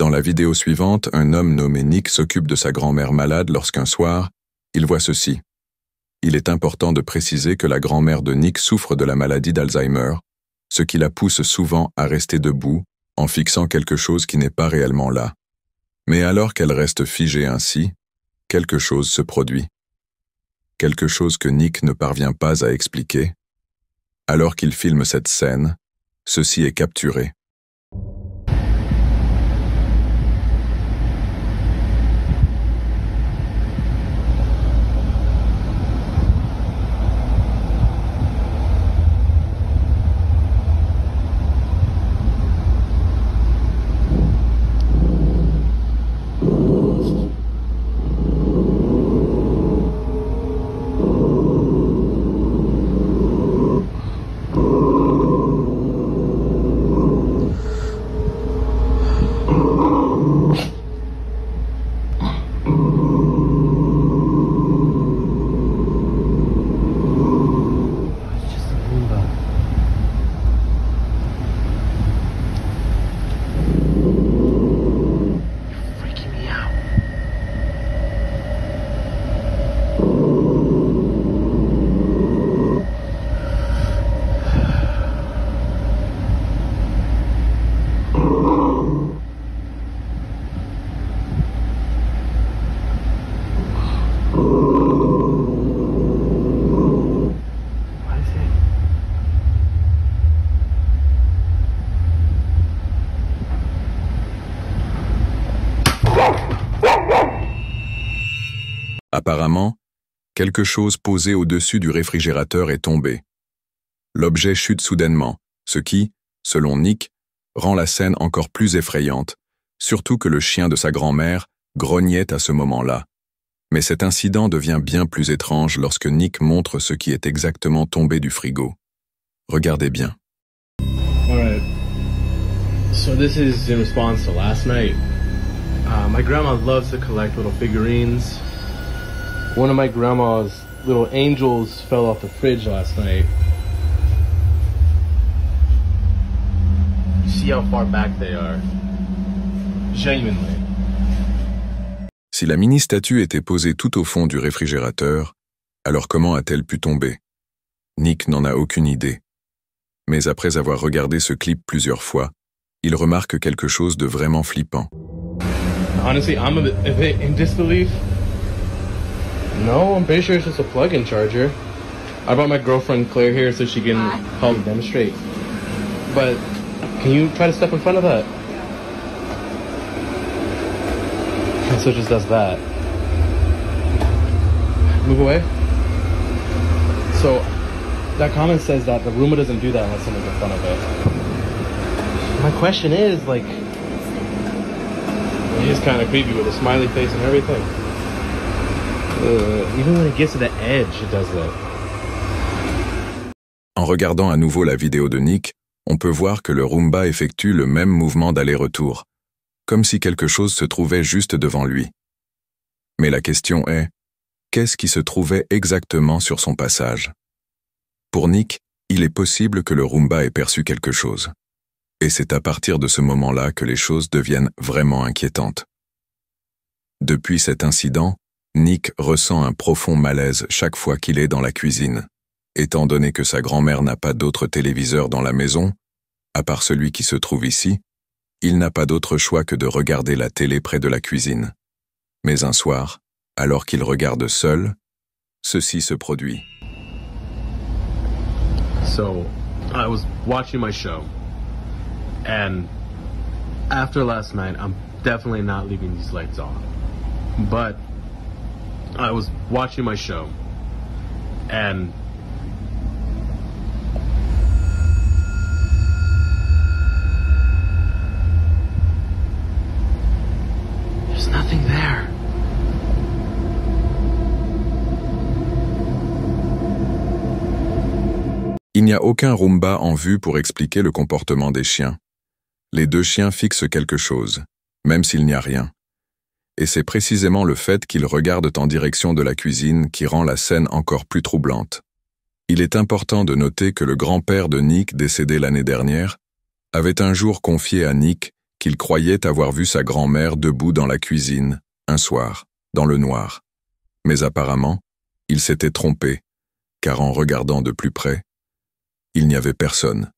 Dans la vidéo suivante, un homme nommé Nick s'occupe de sa grand-mère malade lorsqu'un soir, il voit ceci. Il est important de préciser que la grand-mère de Nick souffre de la maladie d'Alzheimer, ce qui la pousse souvent à rester debout en fixant quelque chose qui n'est pas réellement là. Mais alors qu'elle reste figée ainsi, quelque chose se produit. Quelque chose que Nick ne parvient pas à expliquer. Alors qu'il filme cette scène, ceci est capturé. Apparemment, quelque chose posé au-dessus du réfrigérateur est tombé. L'objet chute soudainement, ce qui, selon Nick, rend la scène encore plus effrayante, surtout que le chien de sa grand-mère grognait à ce moment-là. Mais cet incident devient bien plus étrange lorsque Nick montre ce qui est exactement tombé du frigo. Regardez bien. Alright. So this is in response to last night. My grandma loves to collect little figurines. One of my grandma's little angels fell off the fridge last night. You see how far back they are. Genuinely. Si la mini-statue était posée tout au fond du réfrigérateur, alors comment a-t-elle pu tomber? Nick n'en a aucune idée. Mais après avoir regardé ce clip plusieurs fois, il remarque quelque chose de vraiment flippant. Honestly, I'm a bit in disbelief. No, I'm pretty sure it's just a plug-in charger. I brought my girlfriend Claire here so she can help demonstrate. But can you try to step in front of that? So it just does that. Move away. So that comment says that the Roomba doesn't do that unless someone's in front of it. My question is, like, it is kind of creepy with a smiley face and everything. Even when it gets to the edge, it does that. En regardant à nouveau la vidéo de Nick, on peut voir que le Roomba effectue le même mouvement d'aller-retour, comme si quelque chose se trouvait juste devant lui. Mais la question est, qu'est-ce qui se trouvait exactement sur son passage? Pour Nick, il est possible que le Roomba ait perçu quelque chose. Et c'est à partir de ce moment-là que les choses deviennent vraiment inquiétantes. Depuis cet incident, Nick ressent un profond malaise chaque fois qu'il est dans la cuisine. Étant donné que sa grand-mère n'a pas d'autre téléviseur dans la maison, à part celui qui se trouve ici, il n'a pas d'autre choix que de regarder la télé près de la cuisine. Mais un soir, alors qu'il regarde seul, ceci se produit. So, I was watching my show, and after last night, I'm definitely not leaving these lights on. But I was watching my show, and there's nothing there. Il n'y a aucun Roomba en vue pour expliquer le comportement des chiens. Les deux chiens fixent quelque chose, même s'il n'y a rien. Et c'est précisément le fait qu'ils regardent en direction de la cuisine qui rend la scène encore plus troublante. Il est important de noter que le grand-père de Nick, décédé l'année dernière, avait un jour confié à Nick qu'il croyait avoir vu sa grand-mère debout dans la cuisine, un soir, dans le noir. Mais apparemment, il s'était trompé, car en regardant de plus près, il n'y avait personne.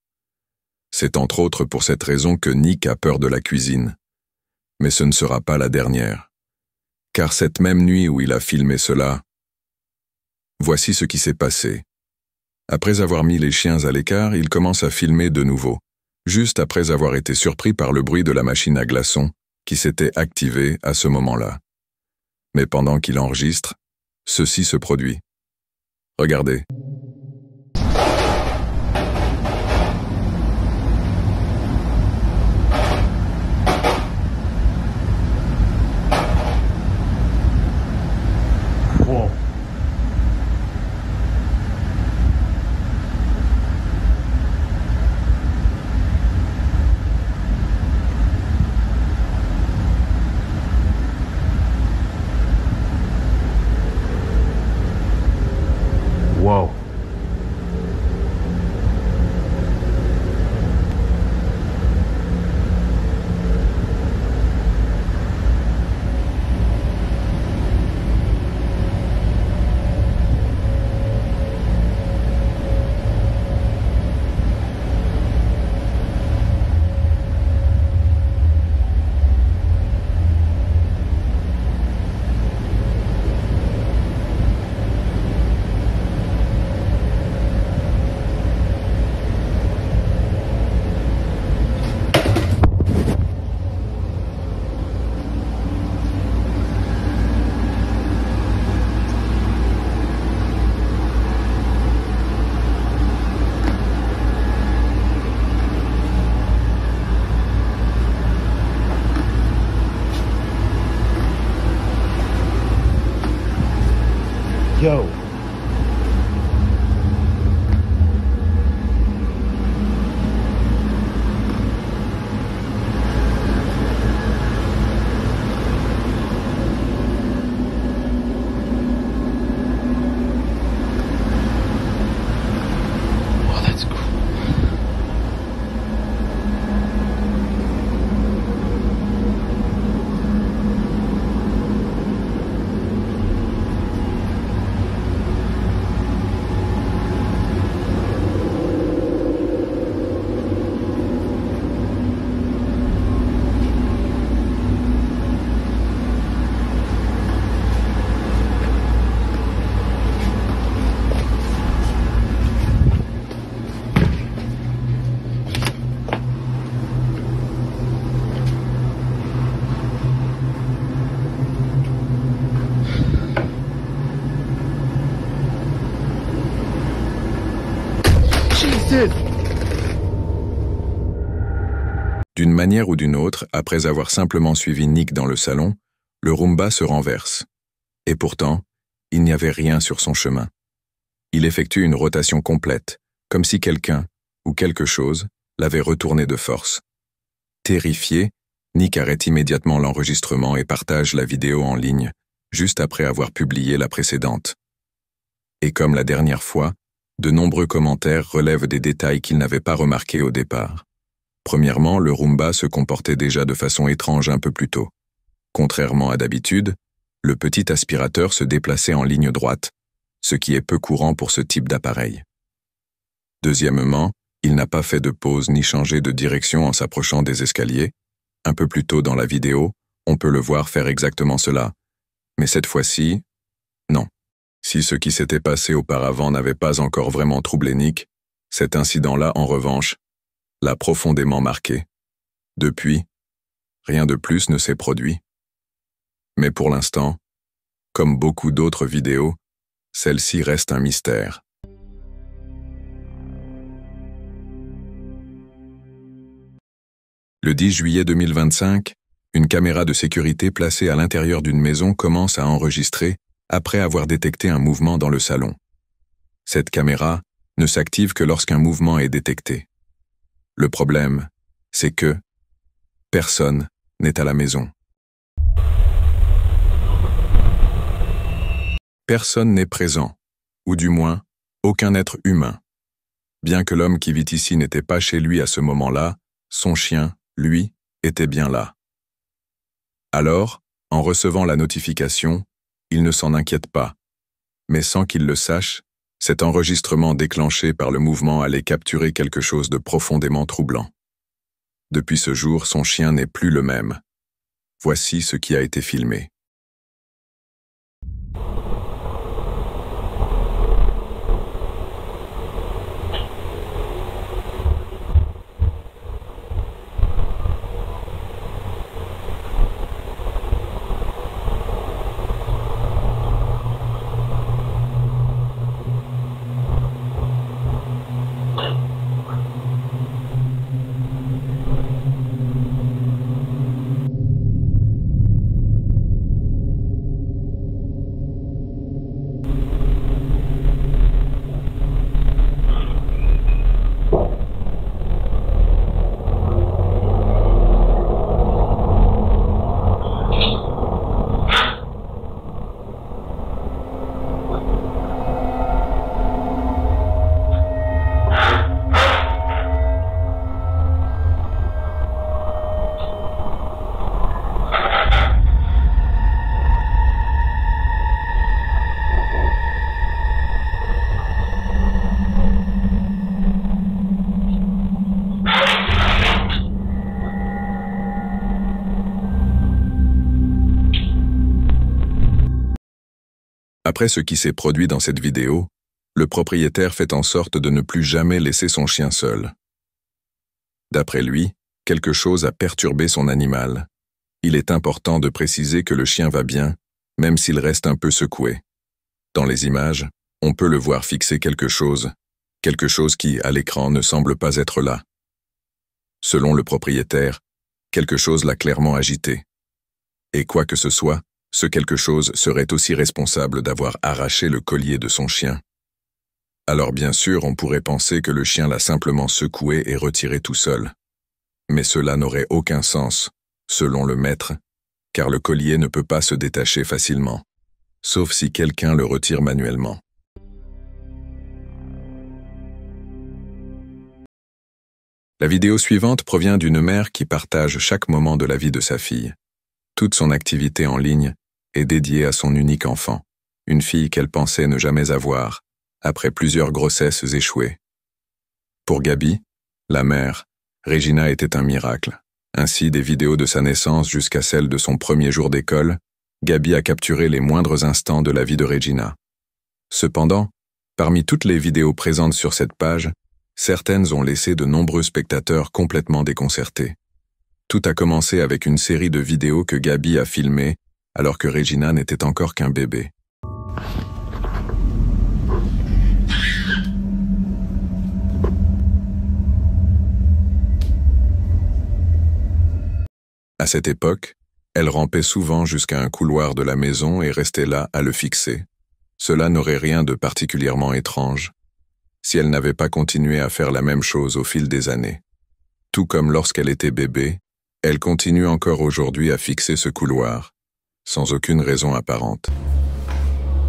C'est entre autres pour cette raison que Nick a peur de la cuisine. Mais ce ne sera pas la dernière. Car cette même nuit où il a filmé cela, voici ce qui s'est passé. Après avoir mis les chiens à l'écart, il commence à filmer de nouveau, juste après avoir été surpris par le bruit de la machine à glaçons qui s'était activée à ce moment-là. Mais pendant qu'il enregistre, ceci se produit. Regardez. Whoa. Whoa. Yo. Oh, that's cool. D'une manière ou d'une autre, après avoir simplement suivi Nick dans le salon, le Roomba se renverse. Et pourtant, il n'y avait rien sur son chemin. Il effectue une rotation complète, comme si quelqu'un, ou quelque chose, l'avait retourné de force. Terrifié, Nick arrête immédiatement l'enregistrement et partage la vidéo en ligne, juste après avoir publié la précédente. Et comme la dernière fois, de nombreux commentaires relèvent des détails qu'il n'avait pas remarqués au départ. Premièrement, le Roomba se comportait déjà de façon étrange un peu plus tôt. Contrairement à d'habitude, le petit aspirateur se déplaçait en ligne droite, ce qui est peu courant pour ce type d'appareil. Deuxièmement, il n'a pas fait de pause ni changé de direction en s'approchant des escaliers. Un peu plus tôt dans la vidéo, on peut le voir faire exactement cela. Mais cette fois-ci, non. Si ce qui s'était passé auparavant n'avait pas encore vraiment troublé Nick, cet incident-là, en revanche, l'a profondément marqué. Depuis, rien de plus ne s'est produit. Mais pour l'instant, comme beaucoup d'autres vidéos, celle-ci reste un mystère. Le 10 juillet 2025, une caméra de sécurité placée à l'intérieur d'une maison commence à enregistrer après avoir détecté un mouvement dans le salon. Cette caméra ne s'active que lorsqu'un mouvement est détecté. Le problème, c'est que personne n'est à la maison. Personne n'est présent, ou du moins, aucun être humain. Bien que l'homme qui vit ici n'était pas chez lui à ce moment-là, son chien, lui, était bien là. Alors, en recevant la notification, il ne s'en inquiète pas. Mais sans qu'il le sache, cet enregistrement déclenché par le mouvement allait capturer quelque chose de profondément troublant. Depuis ce jour, son chien n'est plus le même. Voici ce qui a été filmé. Après ce qui s'est produit dans cette vidéo, le propriétaire fait en sorte de ne plus jamais laisser son chien seul. D'après lui, quelque chose a perturbé son animal. Il est important de préciser que le chien va bien, même s'il reste un peu secoué. Dans les images, on peut le voir fixer quelque chose qui, à l'écran, ne semble pas être là. Selon le propriétaire, quelque chose l'a clairement agité. Et quoi que ce soit, ce quelque chose serait aussi responsable d'avoir arraché le collier de son chien. Alors bien sûr, on pourrait penser que le chien l'a simplement secoué et retiré tout seul. Mais cela n'aurait aucun sens, selon le maître, car le collier ne peut pas se détacher facilement, sauf si quelqu'un le retire manuellement. La vidéo suivante provient d'une mère qui partage chaque moment de la vie de sa fille. Toute son activité en ligne est dédiée à son unique enfant, une fille qu'elle pensait ne jamais avoir, après plusieurs grossesses échouées. Pour Gabi, la mère, Regina était un miracle. Ainsi, des vidéos de sa naissance jusqu'à celle de son premier jour d'école, Gabi a capturé les moindres instants de la vie de Regina. Cependant, parmi toutes les vidéos présentes sur cette page, certaines ont laissé de nombreux spectateurs complètement déconcertés. Tout a commencé avec une série de vidéos que Gabi a filmées alors que Regina n'était encore qu'un bébé. À cette époque, elle rampait souvent jusqu'à un couloir de la maison et restait là à le fixer. Cela n'aurait rien de particulièrement étrange, si elle n'avait pas continué à faire la même chose au fil des années. Tout comme lorsqu'elle était bébé, elle continue encore aujourd'hui à fixer ce couloir, sans aucune raison apparente.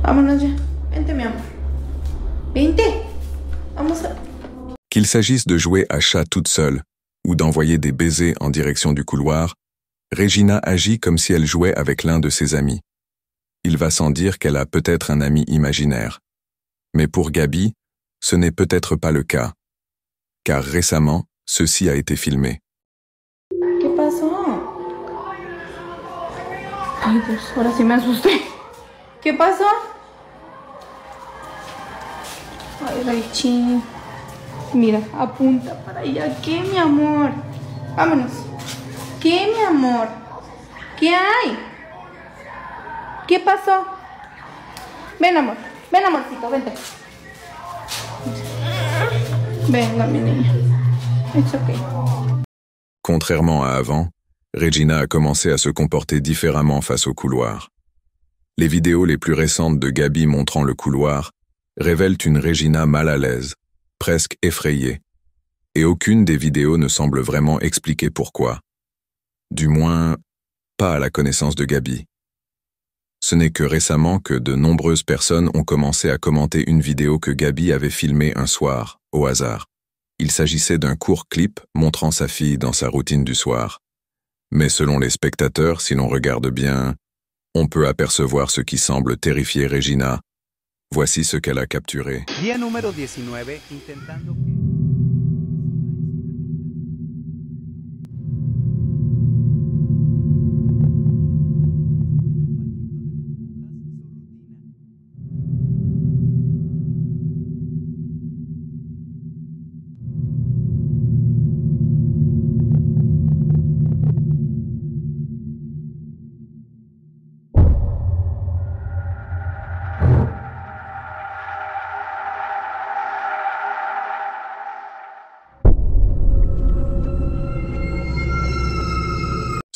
Vámonos ya. Vente, mi amor. Vente. Vamos a... Qu'il s'agisse de jouer à chat toute seule ou d'envoyer des baisers en direction du couloir, Regina agit comme si elle jouait avec l'un de ses amis. Il va sans dire qu'elle a peut-être un ami imaginaire. Mais pour Gabi, ce n'est peut-être pas le cas, car récemment, ceci a été filmé. ¿Qué pasó? Ay, Dios, ahora sí me asusté. ¿Qué pasó? Ay, Raichi. Mira, apunta para allá. ¿Qué, mi amor? Vámonos. ¿Qué, mi amor? ¿Qué hay? ¿Qué pasó? Ven, amor. Ven, amorcito, vente. Venga, mi niña. It's okay. Contrairement à avant, Regina a commencé à se comporter différemment face au couloir. Les vidéos les plus récentes de Gabi montrant le couloir révèlent une Regina mal à l'aise, presque effrayée, et aucune des vidéos ne semble vraiment expliquer pourquoi. Du moins, pas à la connaissance de Gabi. Ce n'est que récemment que de nombreuses personnes ont commencé à commenter une vidéo que Gabi avait filmée un soir, au hasard. Il s'agissait d'un court clip montrant sa fille dans sa routine du soir. Mais selon les spectateurs, si l'on regarde bien, on peut apercevoir ce qui semble terrifier Regina. Voici ce qu'elle a capturé. Día número 19, intentando...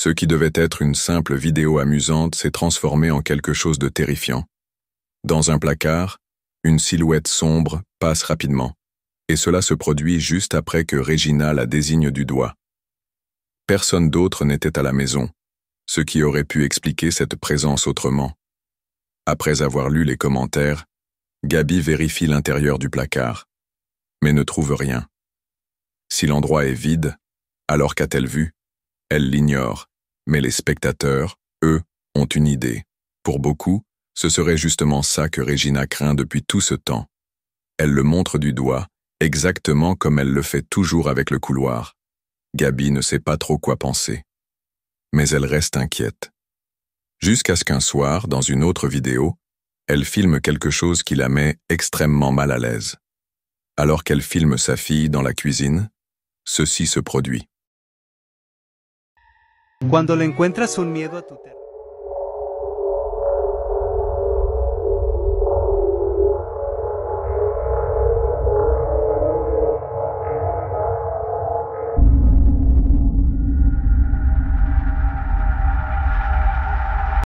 Ce qui devait être une simple vidéo amusante s'est transformé en quelque chose de terrifiant. Dans un placard, une silhouette sombre passe rapidement, et cela se produit juste après que Regina la désigne du doigt. Personne d'autre n'était à la maison, ce qui aurait pu expliquer cette présence autrement. Après avoir lu les commentaires, Gabi vérifie l'intérieur du placard, mais ne trouve rien. Si l'endroit est vide, alors qu'a-t-elle vu? Elle l'ignore, mais les spectateurs, eux, ont une idée. Pour beaucoup, ce serait justement ça que Regina craint depuis tout ce temps. Elle le montre du doigt, exactement comme elle le fait toujours avec le couloir. Gabi ne sait pas trop quoi penser. Mais elle reste inquiète. Jusqu'à ce qu'un soir, dans une autre vidéo, elle filme quelque chose qui la met extrêmement mal à l'aise. Alors qu'elle filme sa fille dans la cuisine, ceci se produit. Cuando le encuentras un miedo a tu terror.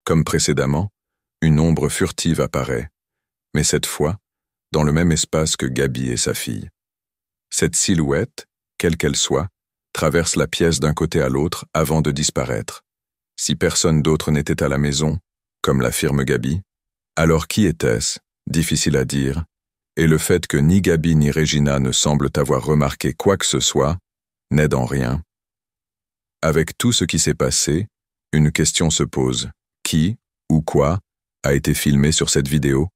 Comme précédemment, une ombre furtive apparaît, mais cette fois, dans le même espace que Gabi et sa fille. Cette silhouette, quelle qu'elle soit, traverse la pièce d'un côté à l'autre avant de disparaître. Si personne d'autre n'était à la maison, comme l'affirme Gabi, alors qui était-ce? Difficile à dire, et le fait que ni Gabi ni Regina ne semblent avoir remarqué quoi que ce soit n'aide en rien. Avec tout ce qui s'est passé, une question se pose. Qui, ou quoi, a été filmé sur cette vidéo?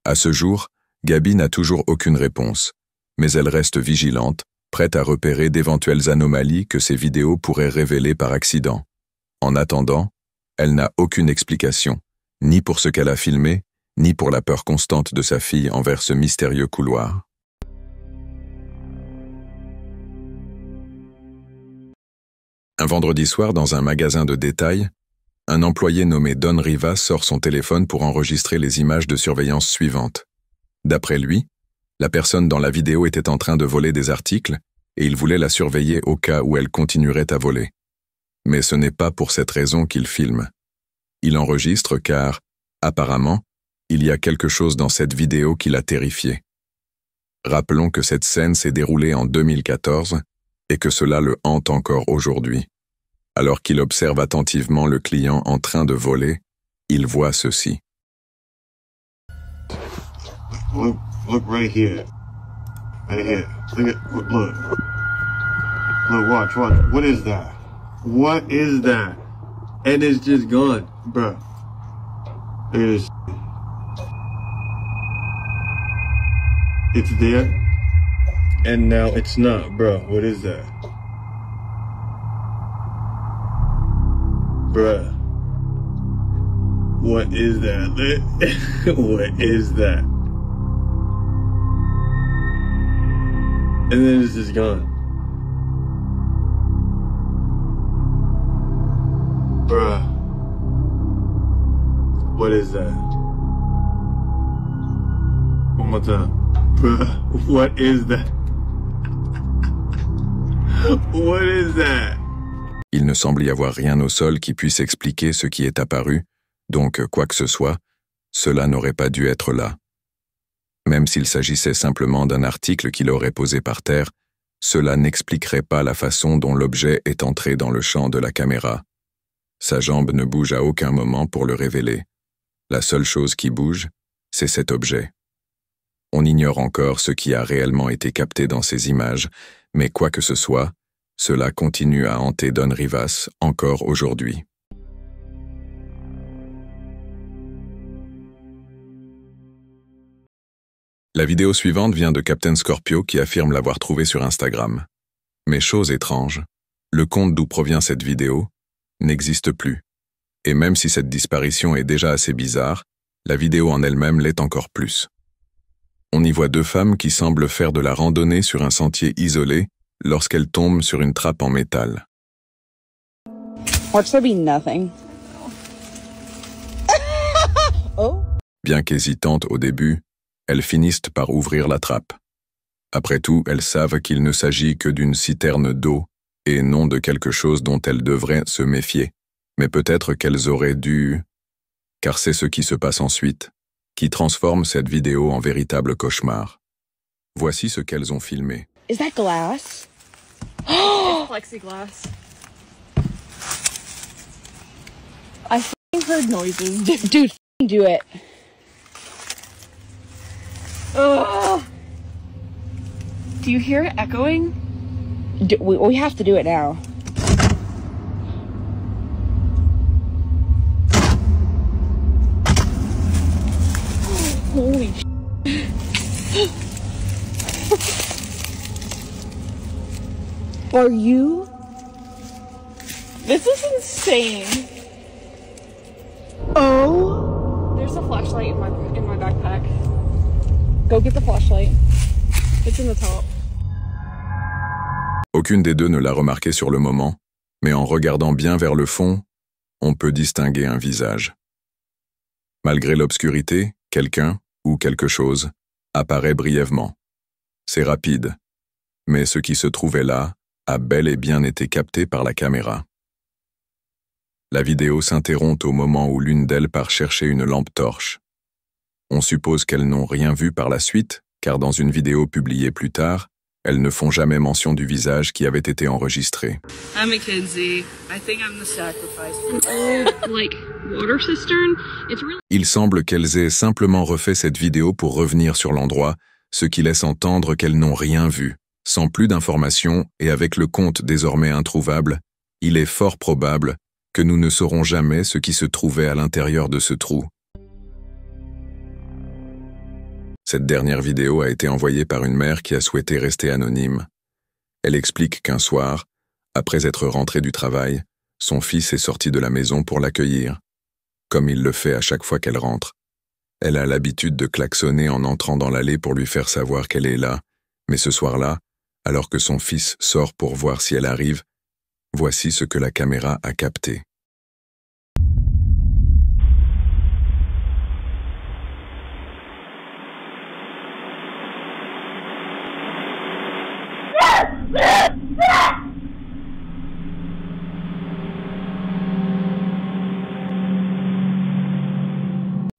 À ce jour, Gabi n'a toujours aucune réponse, mais elle reste vigilante, prête à repérer d'éventuelles anomalies que ces vidéos pourraient révéler par accident. En attendant, elle n'a aucune explication, ni pour ce qu'elle a filmé, ni pour la peur constante de sa fille envers ce mystérieux couloir. Un vendredi soir, dans un magasin de détail, un employé nommé Don Rivas sort son téléphone pour enregistrer les images de surveillance suivantes. D'après lui, la personne dans la vidéo était en train de voler des articles et il voulait la surveiller au cas où elle continuerait à voler. Mais ce n'est pas pour cette raison qu'il filme. Il enregistre car, apparemment, il y a quelque chose dans cette vidéo qui l'a terrifié. Rappelons que cette scène s'est déroulée en 2014 et que cela le hante encore aujourd'hui. Alors qu'il observe attentivement le client en train de voler, il voit ceci. Look right here. Right here. Look, watch. What is that? What is that? And it's just gone, bruh. It is. It's there, and now it's not, bruh. What is that? Bruh. What is that? What is that? And then it's just gone. Bruh. What is that? One more time. Bruh. What is that? What is that? Il ne semble y avoir rien au sol qui puisse expliquer ce qui est apparu, donc quoi que ce soit, cela n'aurait pas dû être là. Même s'il s'agissait simplement d'un article qu'il aurait posé par terre, cela n'expliquerait pas la façon dont l'objet est entré dans le champ de la caméra. Sa jambe ne bouge à aucun moment pour le révéler. La seule chose qui bouge, c'est cet objet. On ignore encore ce qui a réellement été capté dans ces images, mais quoi que ce soit, Cela continue à hanter Don Rivas encore aujourd'hui. La vidéo suivante vient de Captain Scorpio qui affirme l'avoir trouvée sur Instagram. Mais chose étrange, le compte d'où provient cette vidéo n'existe plus. Et même si cette disparition est déjà assez bizarre, la vidéo en elle-même l'est encore plus. On y voit deux femmes qui semblent faire de la randonnée sur un sentier isolé lorsqu'elles tombent sur une trappe en métal. Watch there be nothing. Oh. Bien qu'hésitantes au début, elles finissent par ouvrir la trappe. Après tout, elles savent qu'il ne s'agit que d'une citerne d'eau et non de quelque chose dont elles devraient se méfier. Mais peut-être qu'elles auraient dû... Car c'est ce qui se passe ensuite, qui transforme cette vidéo en véritable cauchemar. Voici ce qu'elles ont filmé. Is that glass? It's plexiglass. I f***ing heard noises. Dude, f***ing do it. Ugh. Do you hear it echoing? We have to do it now. Holy sh**. Are you? This is insane. Oh. There's a flashlight in my backpack. Go get the flashlight. It's in the top. Aucune des deux ne l'a remarqué sur le moment, mais en regardant bien vers le fond, on peut distinguer un visage. Malgré l'obscurité, quelqu'un, ou quelque chose, apparaît brièvement. C'est rapide, mais ce qui se trouvait là a bel et bien été capté par la caméra. La vidéo s'interrompt au moment où l'une d'elles part chercher une lampe torche. On suppose qu'elles n'ont rien vu par la suite, car dans une vidéo publiée plus tard, elles ne font jamais mention du visage qui avait été enregistré. I'm Mackenzie. I think I'm the sacrifice. Like water cistern. It's really. Il semble qu'elles aient simplement refait cette vidéo pour revenir sur l'endroit, ce qui laisse entendre qu'elles n'ont rien vu. Sans plus d'informations et avec le compte désormais introuvable, il est fort probable que nous ne saurons jamais ce qui se trouvait à l'intérieur de ce trou. Cette dernière vidéo a été envoyée par une mère qui a souhaité rester anonyme. Elle explique qu'un soir, après être rentré du travail, son fils est sorti de la maison pour l'accueillir. Comme il le fait à chaque fois qu'elle rentre. Elle a l'habitude de klaxonner en entrant dans l'allée pour lui faire savoir qu'elle est là, mais ce soir-là, alors que son fils sort pour voir si elle arrive, voici ce que la caméra a capté.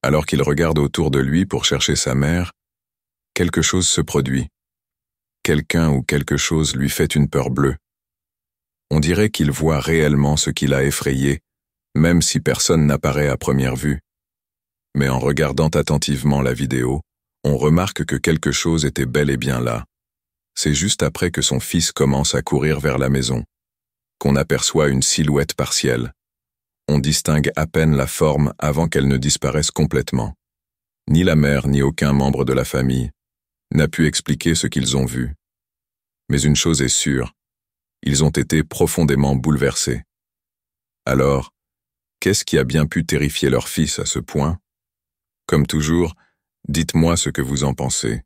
Alors qu'il regarde autour de lui pour chercher sa mère, quelque chose se produit. Quelqu'un ou quelque chose lui fait une peur bleue. On dirait qu'il voit réellement ce qui l'a effrayé, même si personne n'apparaît à première vue. Mais en regardant attentivement la vidéo, on remarque que quelque chose était bel et bien là. C'est juste après que son fils commence à courir vers la maison, qu'on aperçoit une silhouette partielle. On distingue à peine la forme avant qu'elle ne disparaisse complètement. Ni la mère ni aucun membre de la famille n'a pu expliquer ce qu'ils ont vu. Mais une chose est sûre, ils ont été profondément bouleversés. Alors, qu'est-ce qui a bien pu terrifier leur fils à ce point? Comme toujours, dites-moi ce que vous en pensez.